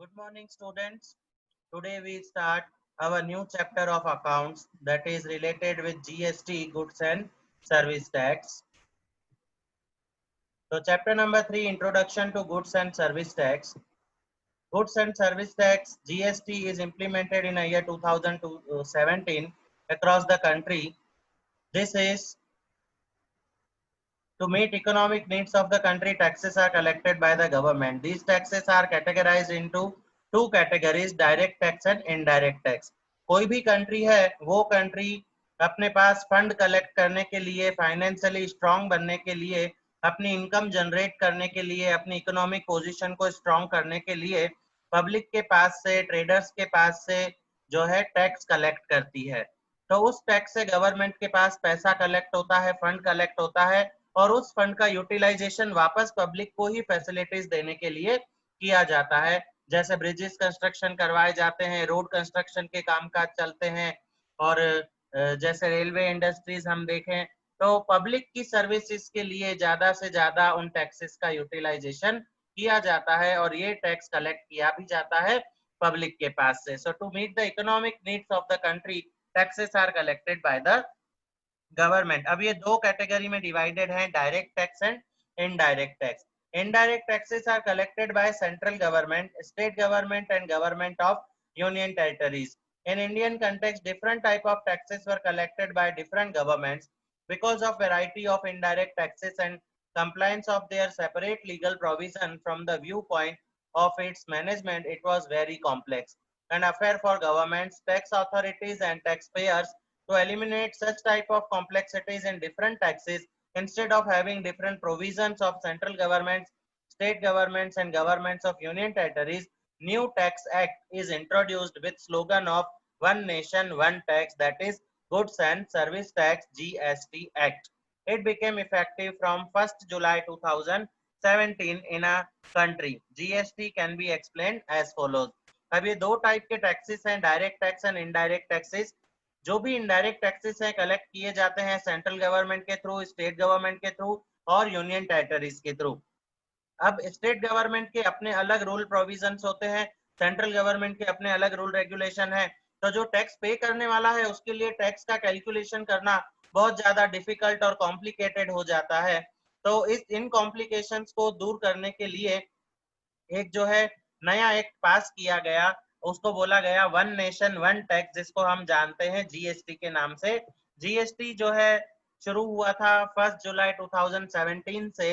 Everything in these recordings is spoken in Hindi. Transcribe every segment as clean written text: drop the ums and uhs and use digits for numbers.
Good morning, students. Today we start our new chapter of accounts that is related with GST, goods and service tax. So, chapter number 3, Introduction to Goods and Service Tax. Goods and Service Tax (GST) is implemented in the year 2017 across the country. This is to meet economic needs of the country. Taxes are collected by the government. These taxes are categorized into two categories, direct tax and indirect tax. कोई भी कंट्री है वो कंट्री अपने पास फंड कलेक्ट करने के लिए, फाइनेंशियली स्ट्रांग बनने के लिए, अपनी इनकम जनरेट करने के लिए, अपनी इकोनॉमिक पोजीशन को स्ट्रांग करने के लिए पब्लिक के पास से, ट्रेडर्स के पास से जो है टैक्स कलेक्ट करती है। तो उस टैक्स से गवर्नमेंट के पास पैसा कलेक्ट होता है, फंड कलेक्ट होता है और उस फंड का यूटिलाइजेशन वापस पब्लिक को ही फैसिलिटीज देने के लिए किया जाता है। जैसे ब्रिजेस कंस्ट्रक्शन करवाए जाते हैं, रोड कंस्ट्रक्शन के कामकाज चलते हैं और जैसे रेलवे इंडस्ट्रीज हम देखें तो पब्लिक की सर्विसेज के लिए ज्यादा से ज्यादा उन टैक्सेस का यूटिलाइजेशन किया जाता है और ये टैक्स कलेक्ट किया भी जाता है पब्लिक के पास से। So to meet the economic needs of the country, taxes are collected by the government. अब ये दो कैटेगरी में डिवाइडेड हैं, direct tax and indirect tax. Indirect taxes are collected by central government, state government and government of union territories. In Indian context, different type of taxes were collected by different governments. Because of variety of indirect taxes and compliance of their separate legal provision from the viewpoint of its management, it was very complex. An affair for governments, tax authorities and taxpayers to eliminate such type of complexities in different taxes. Instead of having different provisions of central governments, state governments and governments of union territories, new tax act is introduced with slogan of one nation one tax, that is goods and service tax GST act. It became effective from 1st July 2017 in a country. GST can be explained as follows. अब ये दो टाइप के टैक्सेस हैं, direct tax and indirect taxes. जो भी इनडायरेक्ट टैक्सेस हैं कलेक्ट किए जाते हैं सेंट्रल गवर्नमेंट के थ्रू, स्टेट गवर्नमेंट के थ्रू और यूनियन टेरिटरीज के थ्रू। अब स्टेट गवर्नमेंट के अपने अलग रूल प्रोविजंस होते हैं, सेंट्रल गवर्नमेंट के अपने अलग रूल रेगुलेशन है। तो जो टैक्स पे करने वाला है उसके लिए टैक्स का कैलकुलेशन करना बहुत ज्यादा डिफिकल्ट और कॉम्प्लिकेटेड हो जाता है। तो इन कॉम्प्लिकेशंस को दूर करने के लिए एक जो है नया एक्ट पास किया गया, उसको बोला गया वन नेशन वन टैक्स, जिसको हम जानते हैं जीएसटी के नाम से। जीएसटी जो है शुरू हुआ था 1 जुलाई 2017 से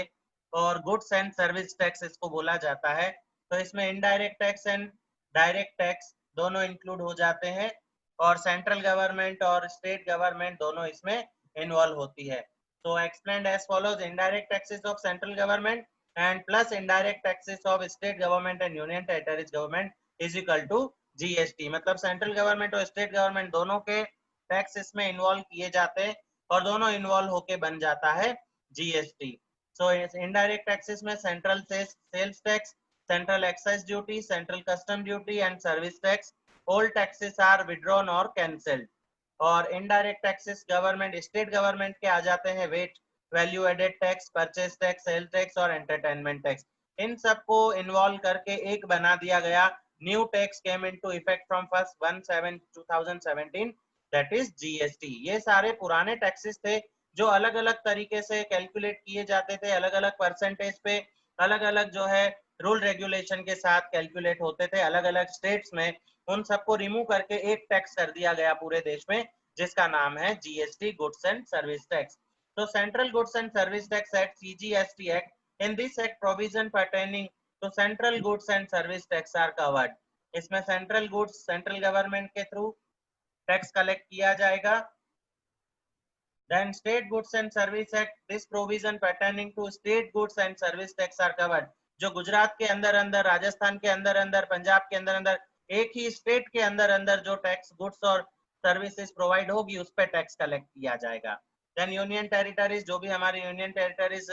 और गुड्स एंड सर्विस टैक्स इसको बोला जाता है। तो इसमें indirect tax and direct tax दोनों इंक्लूड हो जाते हैं और सेंट्रल गवर्नमेंट और स्टेट गवर्नमेंट दोनों इसमें इन्वॉल्व होती है। तो explained as follows, indirect taxes of central government and plus indirect taxes of state government and union territories government is equal to GST। मतलब सेंट्रल गवर्नमेंट और स्टेट गवर्नमेंट दोनों के टैक्स इसमें इन्वॉल्व किए जाते हैं और दोनों इन्वॉल्व होके बन जाता है जीएसटी। सो इनडायरेक्ट टैक्सेस में central sales tax, central excise duty, central custom duty and service tax, all taxes are withdrawn और कैंसिल्ड। और indirect taxes government state government के आ जाते हैं VAT, value added tax, purchase tax, sale tax और एंटरटेनमेंट टैक्स। इन सबको इन्वॉल्व करके एक बना दिया गया, new tax came into effect from 1/7/2017, that is GST. ये सारे पुराने टैक्सेस थे जो अलग अलग तरीके से कैलकुलेट किए जाते थे, अलग अलग परसेंटेज पे, अलग अलग जो है रूल रेगुलेशन के साथ कैलकुलेट होते थे अलग अलग स्टेट्स में। उन सबको रिमूव करके एक टैक्स कर दिया गया पूरे देश में, जिसका नाम है GST, goods and service tax. So Central Goods and Service Tax Act (CGST) Act, in this act provision pertaining to central goods and service tax are covered। इसमें सेंट्रल गुड्स सेंट्रल गवर्नमेंट के थ्रू टैक्स कलेक्ट किया जाएगा। Then State Goods and Service Act, this provision pertaining to state goods and service tax are covered। जो गुजरात के अंदर अंदर, राजस्थान के अंदर अंदर, पंजाब के अंदर अंदर, एक ही स्टेट के अंदर अंदर जो टैक्स गुड्स और सर्विसेज प्रोवाइड होगी उस पर टैक्स कलेक्ट किया जाएगा। देन यूनियन टेरिटरीज, जो भी हमारी यूनियन टेरिटरीज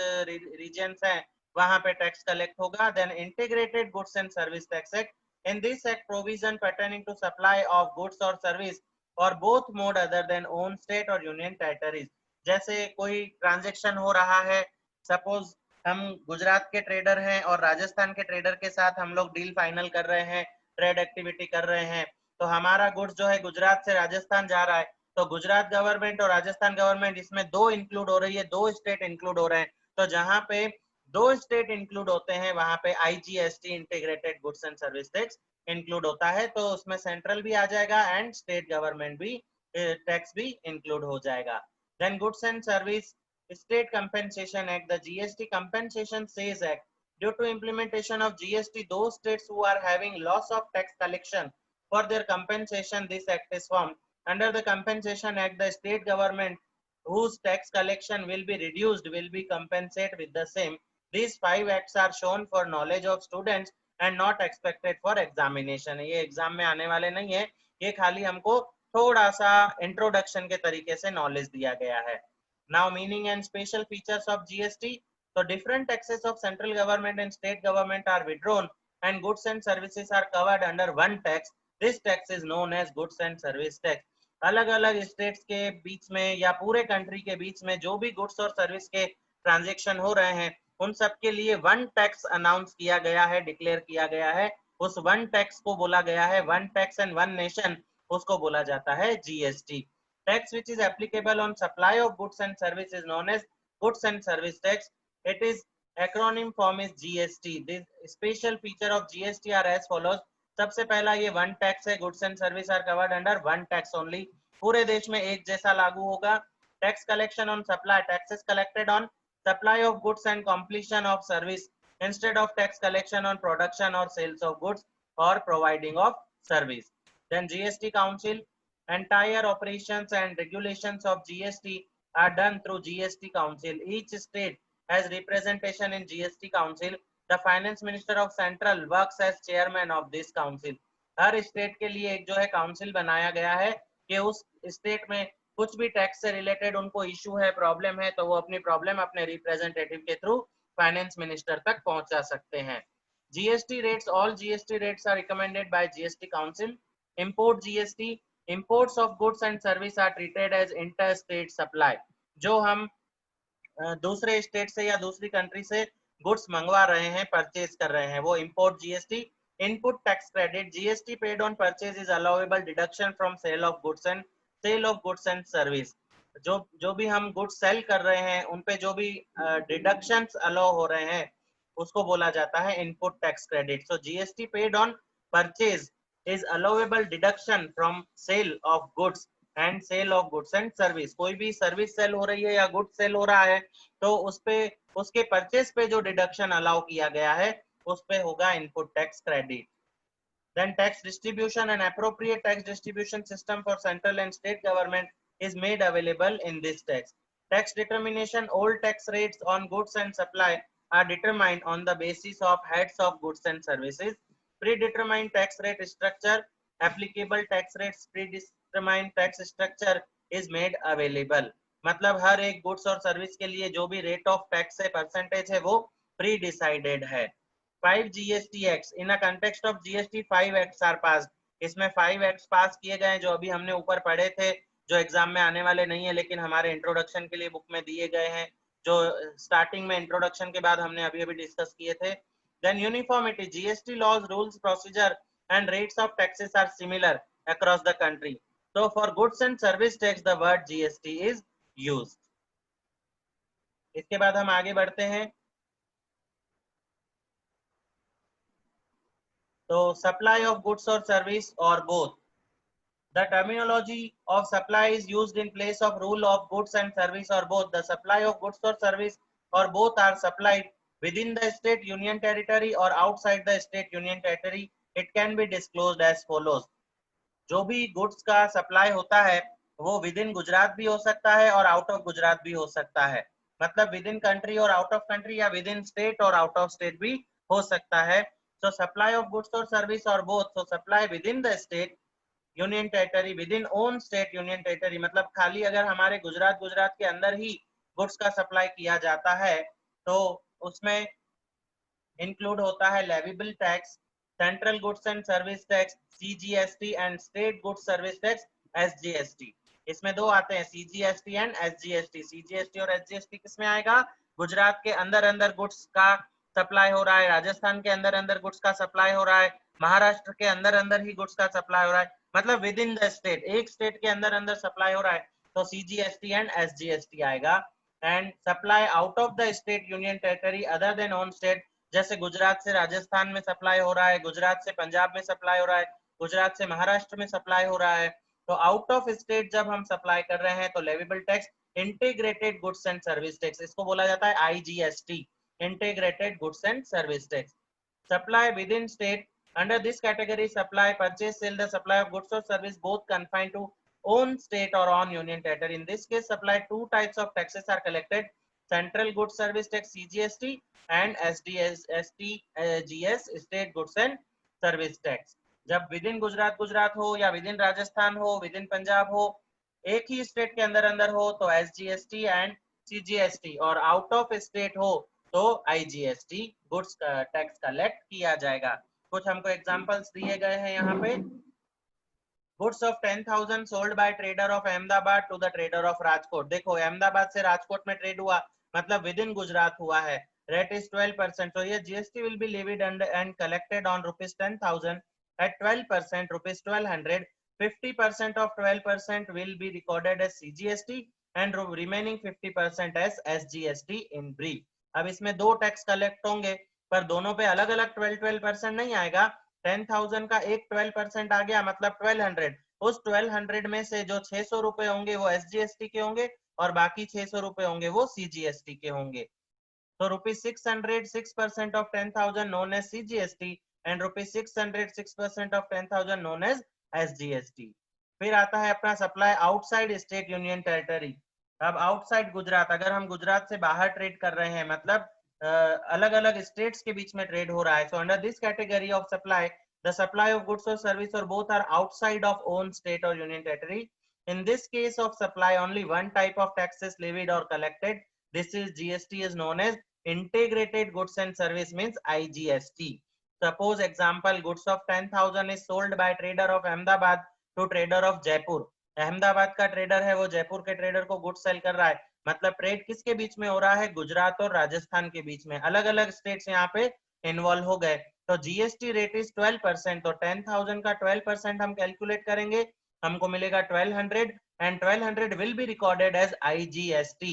रीजन्स हैं वहां पे टैक्स कलेक्ट होगा। Then integrated goods and service tax act, in this act provision pertaining to supply of goods और सर्विस और both mode other than own state और यूनियन टेरिटरीज। जैसे कोई ट्रांजेक्शन हो रहा है, सपोज हम गुजरात के ट्रेडर हैं और राजस्थान के ट्रेडर के साथ हम लोग डील फाइनल कर रहे हैं, ट्रेड एक्टिविटी कर रहे हैं, तो हमारा गुड्स जो है गुजरात से राजस्थान जा रहा है, तो गुजरात गवर्नमेंट और राजस्थान गवर्नमेंट इसमें दो इंक्लूड हो रही है, दो स्टेट इंक्लूड हो रहे हैं, तो जहां पे दो स्टेट इंक्लूड होते हैं वहां पे IGST integrated goods and service tax include होता है, तो उसमें सेंट्रल भी आ जाएगा एंड स्टेट गवर्नमेंट भी टैक्स भी इंक्लूड हो जाएगा। Then goods and service State Compensation Act, the GST Compensation Sales Act. Due to implementation of GST, those states who are having loss of tax collection for their compensation, this act is formed. Under the Compensation Act, the state government whose tax collection will be reduced will be compensated with the same. These 5 acts are shown for knowledge of students and not expected for examination. ये एग्जाम में आने वाले नहीं है, ये खाली हमको थोड़ा सा इंट्रोडक्शन के तरीके से नॉलेज दिया गया है। Now meaning and special features of GST. So different taxes of central government and state government are withdrawn and goods and services are covered under one tax. This tax is known as goods and service tax. अलग अलग स्टेट्स के बीच में या पूरे कंट्री के बीच में जो भी गुड्स और सर्विस के ट्रांजेक्शन हो रहे हैं उन सब के लिए वन टैक्स अनाउंस किया गया है, डिक्लेयर किया गया है, उस वन टैक्स को बोला गया है one tax and one nation, उसको बोला जाता है GST. Tax which is applicable on supply of goods and service is known as goods and service tax. It is acronym form is GST. This special feature of GST are as follows. सबसे पहला ये वन टैक्स है, goods and service are covered under one tax only, पूरे देश में एक जैसा लागू होगा। Tax collection on supply, taxes collected on supply of goods and completion of service instead of tax collection on production और सेल्स ऑफ गुड्स और providing of service. Then GST council, entire operations and regulations of GST are done through GST Council. Each state has representation in GST Council. The finance minister of central works as chairman of this council. Her state के लिए एक जो है काउंसिल बनाया गया है कि उस स्टेट में कुछ भी टैक्स से रिलेटेड उनको इशू है, प्रॉब्लम है, तो वो अपनी प्रॉब्लम अपने रिप्रेजेंटेटिव के थ्रू फाइनेंस मिनिस्टर तक पहुंचा सकते हैं। GST rates, all GST rates are recommended by GST Council. Import GST, imports of goods and service are treated as interstate supply. जो हम दूसरे स्टेट से या दूसरी कंट्री से गुड्स मंगवा रहे हैं, परचेज कर रहे हैं, वो import GST. Input tax credit, GST paid on purchase is allowable deduction from sale of goods and service. जो भी हम गुड्स सेल कर रहे हैं उन पे जो भी डिडक्शंस अलाउ हो रहे हैं उसको बोला जाता है input tax credit. So GST paid on purchase is allowable deduction from sale of goods and sale of goods and service. कोई भी सर्विस सेल हो रही है या गुड सेल हो रहा है तो उस पे उसके परचेज पे जो डिडक्शन अलाउ किया गया है उस पे होगा input tax credit. Then tax distribution and appropriate tax distribution system for central and state government is made available in this tax. Tax determination, old tax rates on goods and supply are determined on the basis of heads of goods and services. Predetermined tax rate structure, applicable tax rates predetermined tax structure is made available. मतलब हर एक गुड्स और सर्विस के लिए जो भी रेट ऑफ टैक्स है, परसेंटेज है, वो प्री डिसाइडेड है। 5 GST acts, in a context of GST 5 acts are pass. इसमें 5 एक्ट्स पास किए गए जो अभी हमने ऊपर पढ़े थे, जो एग्जाम में आने वाले नहीं है लेकिन हमारे इंट्रोडक्शन के लिए बुक में दिए गए हैं, जो स्टार्टिंग में इंट्रोडक्शन के बाद हमने अभी डिस्कस किए थे। Then uniformity, GST laws, rules, procedure and rates of taxes are similar across the country. So for goods and service tax the word GST is used. इसके बाद हम आगे बढ़ते हैं। तो supply of goods or service or both. The terminology of supply is used in place of rule of goods and service or both. The supply of goods or service or both are supplied within the state union territory or outside the state union territory. It can be disclosed as follows. जो भी गुड्स का सप्लाई होता है वो विद इन गुजरात भी हो सकता है और आउट ऑफ गुजरात भी हो सकता है, मतलब विद इन कंट्री और आउट ऑफ कंट्री या विद इन स्टेट और आउट ऑफ स्टेट भी हो सकता है। सो सप्लाई ऑफ गुड्स और सर्विस और both, so supply with in the state union territory, with in own state union territory, मतलब खाली अगर हमारे गुजरात के अंदर ही गुड्स का सप्लाई किया जाता है तो उसमें इंक्लूड होता है leviable tax, central goods and service tax CGST and state goods service tax SGST. इसमें दो आते हैं सीजीएसटी एंड एसजीएसटी। सीजीएसटी और एसजीएसटी किस में आएगा? गुजरात के अंदर अंदर गुड्स का सप्लाई हो रहा है, राजस्थान के अंदर अंदर गुड्स का सप्लाई हो रहा है, महाराष्ट्र के अंदर अंदर ही गुड्स का सप्लाई हो रहा है, मतलब विद इन द स्टेट, एक स्टेट के अंदर अंदर सप्लाई हो रहा है, तो CGST एंड SGST आएगा। And supply out of the state union territory other than own state, जैसे गुजरात से राजस्थान में सप्लाई हो रहा है, गुजरात से पंजाब में सप्लाई हो रहा है, गुजरात से महाराष्ट्र में सप्लाई हो रहा है, तो आउट ऑफ स्टेट जब हम सप्लाई कर रहे हैं तो leviable tax integrated goods and service tax, इसको बोला जाता है IGST, integrated goods and service tax. Supply with in state, under this category supply, purchase, sale, the supply of goods or service both confined to own state or on union territory. In this case supply two types of taxes are collected, central goods service tax CGST and SDST GS state goods and service tax। जब विद इन गुजरात गुजरात हो या विद इन राजस्थान हो, विद इन पंजाब हो, एक ही स्टेट के अंदर अंदर हो तो SGST एंड CGST, और आउट ऑफ स्टेट हो तो IGST गुड्स टैक्स कलेक्ट किया जाएगा। कुछ हमको एग्जांपल्स दिए गए हैं यहाँ पे। Goods of 10,000 sold by trader of Ahmedabad to the trader of Rajkot. देखो अहमदाबाद से राजकोट में ट्रेड हुआ, मतलब विद इन गुजरात हुआ है, रेट इज 12%, so ये GST will be levied and collected on rupees 10,000 at 12%, rupees 1,200, 50% of 12% will be recorded as CGST and remaining 50% as SGST in brief। अब इसमें दो टैक्स कलेक्ट होंगे पर दोनों पे अलग अलग 12% नहीं आएगा। 10,000 का एक 12% आ गया, मतलब 1,200, उस 1,200 में से जो 600 रुपए होंगे वो SGST के होंगे और बाकी 600 रुपए होंगे वो CGST के होंगे। तो rupees 600 6% of 10,000 known as CGST and rupees 600 6% of 10,000 known as SGST। फिर आता है अपना supply outside state union territory. अब आउटसाइड गुजरात, अगर हम गुजरात से बाहर ट्रेड कर रहे हैं, मतलब अलग अलग स्टेट्स के बीच में ट्रेड हो रहा है, so under this category of supply the supply of goods और सर्विस और both are outside of own state और union territory. In this case of supply, only one type of tax is levied or collected. This is GST is known as integrated goods and service, means IGST. Suppose example, goods of 10,000 is sold by trader of Ahmedabad to trader of Jaipur। Ahmedabad का ट्रेडर है, वो जयपुर के ट्रेडर को गुड्स सेल कर रहा है, मतलब ट्रेड किसके बीच में हो रहा है, गुजरात और राजस्थान के बीच में, अलग अलग स्टेट्स यहाँ पे इन्वॉल्व हो गए। तो GST रेट इज 12%, तो 10,000 का 12% हम कैलकुलेट करेंगे, हमको मिलेगा 1,200 and 1,200 will be recorded as IGST।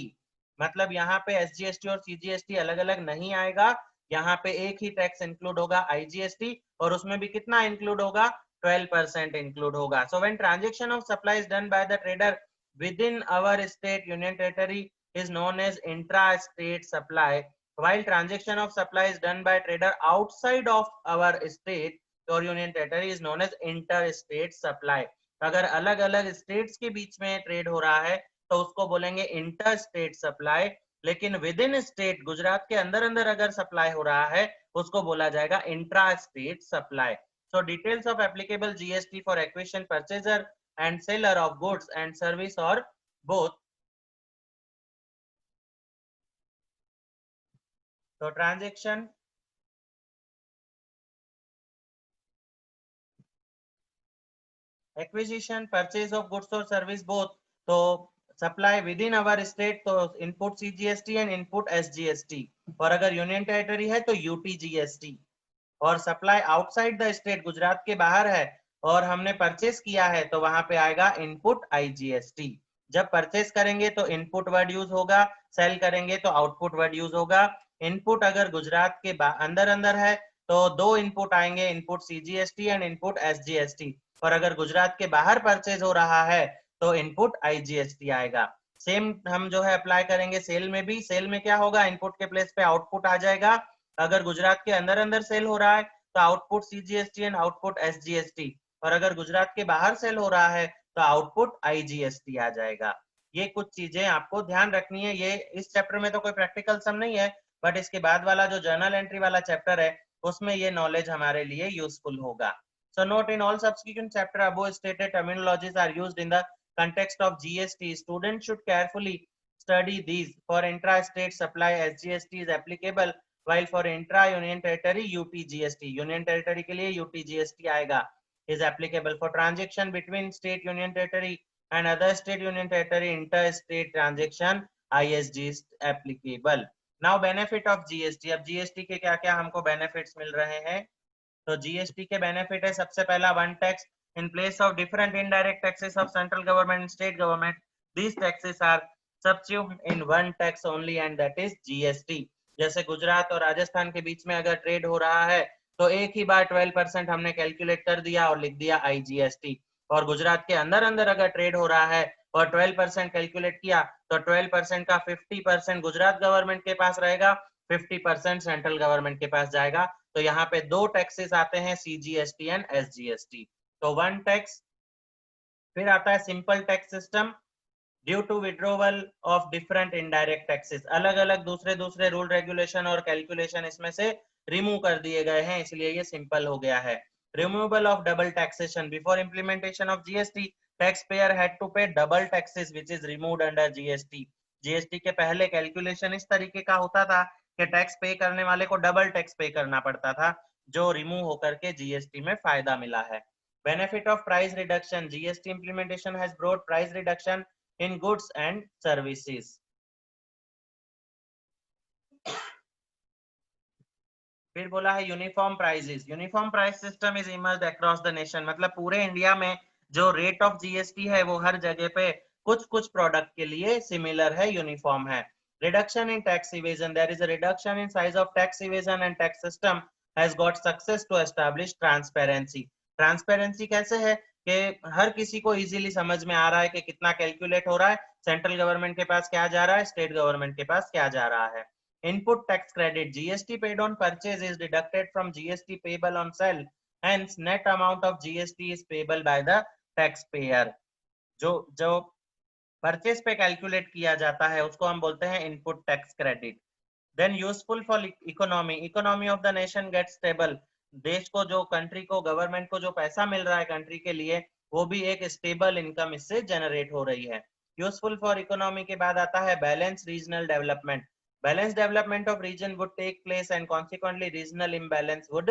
मतलब यहाँ पे SGST और CGST अलग अलग नहीं आएगा, यहाँ पे एक ही टैक्स इंक्लूड होगा IGST, और उसमें भी कितना इंक्लूड होगा, 12% इंक्लूड होगा। So when transaction of supply is done by the trader within our state union territory is known as intra-state supply, while transaction of supply is done by trader outside of our state or union territory is known as interstate supply। अगर अलग अलग स्टेट्स के बीच में ट्रेड हो रहा है तो उसको बोलेंगे इंटर स्टेट सप्लाई, लेकिन विद इन स्टेट गुजरात के अंदर अंदर अगर सप्लाई हो रहा है उसको बोला जाएगा intra state supply. So details of applicable GST for acquisition purchaser and seller of goods and service or both। तो transaction acquisition purchase of goods और सर्विस बोथ, तो supply with in our state तो input CGST and input SGST, और अगर यूनियन टेरिटरी है तो UT GST, और supply outside the state Gujarat के बाहर है और हमने परचेस किया है तो वहां पे आएगा इनपुट IGST। जब परचेस करेंगे तो इनपुट वर्ड यूज होगा, सेल करेंगे तो आउटपुट वर्ड यूज होगा। इनपुट अगर गुजरात के अंदर अंदर है तो दो इनपुट आएंगे, input CGST and input SGST, और अगर गुजरात के बाहर परचेज हो रहा है तो इनपुट IGST आएगा। सेम हम जो है अप्लाई करेंगे सेल में भी। सेल में क्या होगा, इनपुट के प्लेस पे आउटपुट आ जाएगा। अगर गुजरात के अंदर अंदर सेल हो रहा है तो output CGST and output SGST, और अगर गुजरात के बाहर सेल हो रहा है तो आउटपुट IGST आ जाएगा। ये कुछ चीजें आपको ध्यान रखनी है। ये इस चैप्टर में तो कोई प्रैक्टिकल सम नहीं है, बट इसके बाद वाला जो जर्नल एंट्री वाला चैप्टर है उसमें ये नॉलेज हमारे लिए यूजफुल होगा। So note, in all subsequent chapter above stated terminologies are used in the context of GST. Students should carefully study these. For intra-state supply, SGST is applicable, while for intra-union territory, UT GST, union territory के लिए UT GST आएगा, is applicable. For transaction between state union territory and other state union territory, inter-state transaction, ISG is applicable. Now benefit of GST. अब जीएसटी के क्या क्या हमको बेनिफिट्स मिल रहे हैं, तो जीएसटी के बेनिफिट है सबसे पहला one tax in place of different indirect taxes of central government and state government, these taxes are subsumed in one tax only and that is GST. जैसे गुजरात और राजस्थान के बीच में अगर ट्रेड हो रहा है तो एक ही बार 12% हमने कैलकुलेट कर दिया और लिख दिया आईजीएसटी, और गुजरात के अंदर अंदर अगर ट्रेड हो रहा है और 12% कैलकुलेट किया तो 12% का 50% गुजरात गवर्नमेंट के पास रहेगा, 50% सेंट्रल गवर्नमेंट के पास जाएगा। तो यहाँ पे दो टैक्सेस आते हैं, सीजीएसटी एंड एसजीएसटी। तो वन टैक्स। फिर आता है simple tax system due to withdrawal of different indirect taxes, अलग अलग दूसरे दूसरे रूल रेगुलेशन और कैलकुलेशन इसमें से रिमूव कर दिए गए हैं, इसलिए ये सिंपल हो गया है। Removal of double taxation before implementation of GST, tax payer had to pay double taxes which is removed under GST. GST के पहले कैलकुलेशन इस तरीके का होता था कि टैक्स पे करने वाले को डबल टैक्स पे करना पड़ता था, जो रिमूव होकर के जीएसटी में फायदा मिला है। Benefit of price reduction, GST implementation has brought price reduction in goods and services। फिर बोला है uniform prices, uniform price system is emerged across the nation, मतलब पूरे इंडिया में जो रेट ऑफ जीएसटी है वो हर जगह पे कुछ कुछ प्रोडक्ट के लिए सिमिलर है, यूनिफॉर्म है। Reduction in tax evasion, there is a reduction in size of tax evasion and tax system has got success to establish transparency. Transparency कैसे है कि हर किसी को इजीली समझ में आ रहा है कि कितना कैलकुलेट हो रहा है, सेंट्रल गवर्नमेंट के पास क्या जा रहा है, स्टेट गवर्नमेंट के पास क्या जा रहा है। Input tax credit, GST paid on purchase is deducted from GST payable on sale, hence net amount of GST is payable by the taxpayer। जो जो परचेज पे कैलकुलेट किया जाता है उसको हम बोलते हैं input tax credit. Then useful for economy, economy of the nation get stable, देश को जो कंट्री को गवर्नमेंट को जो पैसा मिल रहा है कंट्री के लिए वो भी एक स्टेबल इनकम इससे जनरेट हो रही है। यूजफुल फॉर इकोनॉमी के बाद आता है balance regional development, balance development of region would take place and consequently regional imbalance would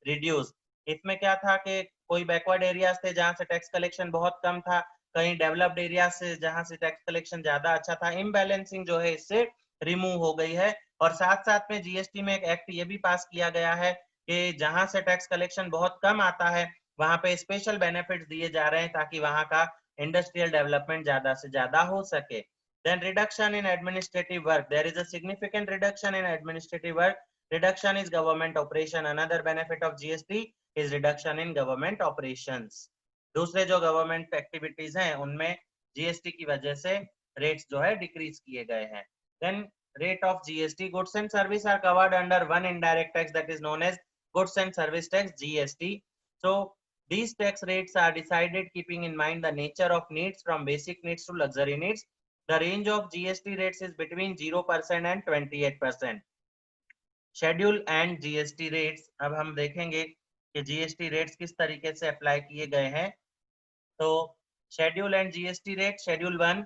reduce. इसमें क्या था कि कोई बैकवर्ड एरियाज थे जहां से टैक्स कलेक्शन बहुत कम था, कहीं डेवलप्ड एरिया से जहां से टैक्स कलेक्शन ज्यादा अच्छा था, इम्बैलेंसिंग जो है इससे रिमूव हो गई है। और साथ साथ में जीएसटी में एक एक्ट ये भी पास किया गया है कि जहां से टैक्स कलेक्शन बहुत कम आता है वहां पे स्पेशल बेनिफिट्स दिए जा रहे हैं ताकि वहां का इंडस्ट्रियल डेवलपमेंट ज्यादा से ज्यादा हो सके। Then reduction in administrative work, there is a significant reduction in administrative work, reduction is government operation, another benefit of GST is reduction in government operations। दूसरे जो गवर्नमेंट एक्टिविटीज हैं उनमें जीएसटी की वजह से रेट्स जो है डिक्रीज किए गए हैं। Then rate of GST, goods and service are covered under one indirect tax that is known as goods and service tax, GST। So these tax rates are decided keeping in mind the nature of needs from basic needs to luxury needs। The range of GST rates is between 0% and 28%। Schedule and GST rates, अब हम देखेंगे कि जीएसटी रेट्स किस तरीके से अप्लाई किए गए हैं। तो schedule and GST rate, schedule 1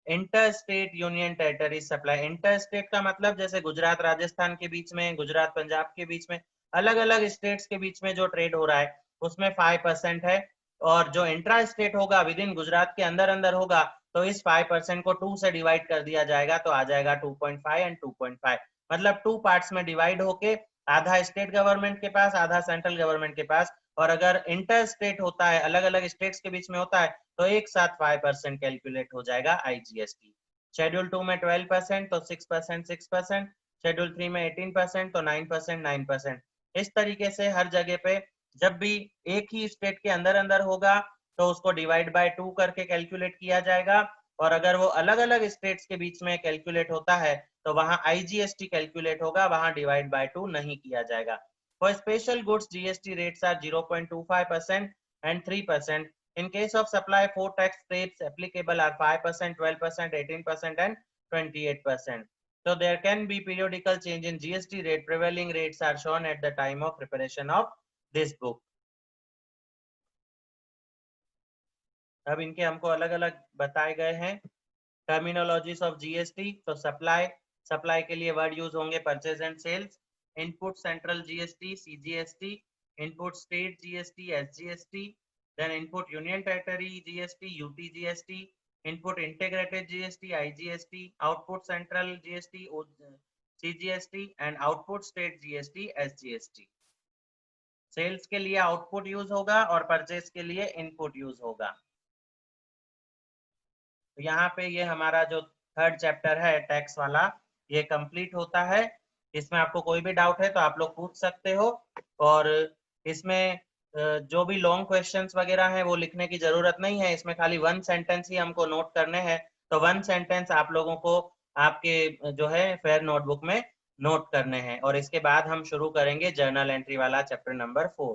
inter state union territory supply. Inter state का मतलब जैसे गुजरात राजस्थान के बीच में, गुजरात पंजाब के बीच में, अलग अलग स्टेट्स के बीच में जो ट्रेड हो रहा है उसमें 5% है, और जो इंट्रा स्टेट होगा विद इन गुजरात के अंदर अंदर होगा तो इस 5% को 2 से डिवाइड कर दिया जाएगा तो आ जाएगा 2.5 एंड 2.5, मतलब 2 पार्ट्स में डिवाइड होके आधा स्टेट गवर्नमेंट के पास आधा सेंट्रल गवर्नमेंट के पास। और अगर इंटर स्टेट होता है, अलग अलग स्टेट्स के बीच में होता है तो एक साथ 5% कैलकुलेट हो जाएगा आईजीएसटी। शेड्यूल 2 में 12% तो 6% 6%, शेड्यूल 3 में 18% तो 9% 9%। इस तरीके से हर जगह पे जब भी एक ही स्टेट के अंदर अंदर होगा तो उसको डिवाइड बाय 2 करके कैलकुलेट किया जाएगा, और अगर वो अलग अलग स्टेट्स के बीच में कैलकुलेट होता है तो वहां आईजीएसटी कैलकुलेट होगा, वहां डिवाइड बाय 2 नहीं किया जाएगा। For special goods GST rates are 0.25% and 3%। In case of supply, 4 tax rates applicable are 5%, 12%, 18%, and 28%. So there can be periodical change in GST rate. Prevailing rates are shown at the time of preparation of this book। अब इनके हमको अलग अलग बताए गए हैं टर्मिनोलॉजीज ऑफ जीएसटी। तो सप्लाई, सप्लाई के लिए वर्ड यूज होंगे purchase and sales. Input central GST, CGST. Input state GST, SGST. then input union territory GST, UTGST, input integrated GST, IGST, output central GST, CGST and output state GST SGST। Sales के लिए आउटपुट यूज होगा और परचेज के लिए इनपुट यूज होगा। तो यहाँ पे ये हमारा जो थर्ड चैप्टर है टैक्स वाला ये कंप्लीट होता है। इसमें आपको कोई भी डाउट है तो आप लोग पूछ सकते हो, और इसमें जो भी लॉन्ग क्वेश्चंस वगैरह हैं वो लिखने की जरूरत नहीं है, इसमें खाली 1 सेंटेंस ही हमको नोट करने हैं। तो 1 सेंटेंस आप लोगों को आपके जो है फेयर नोटबुक में नोट करने हैं, और इसके बाद हम शुरू करेंगे जर्नल एंट्री वाला चैप्टर नंबर 4।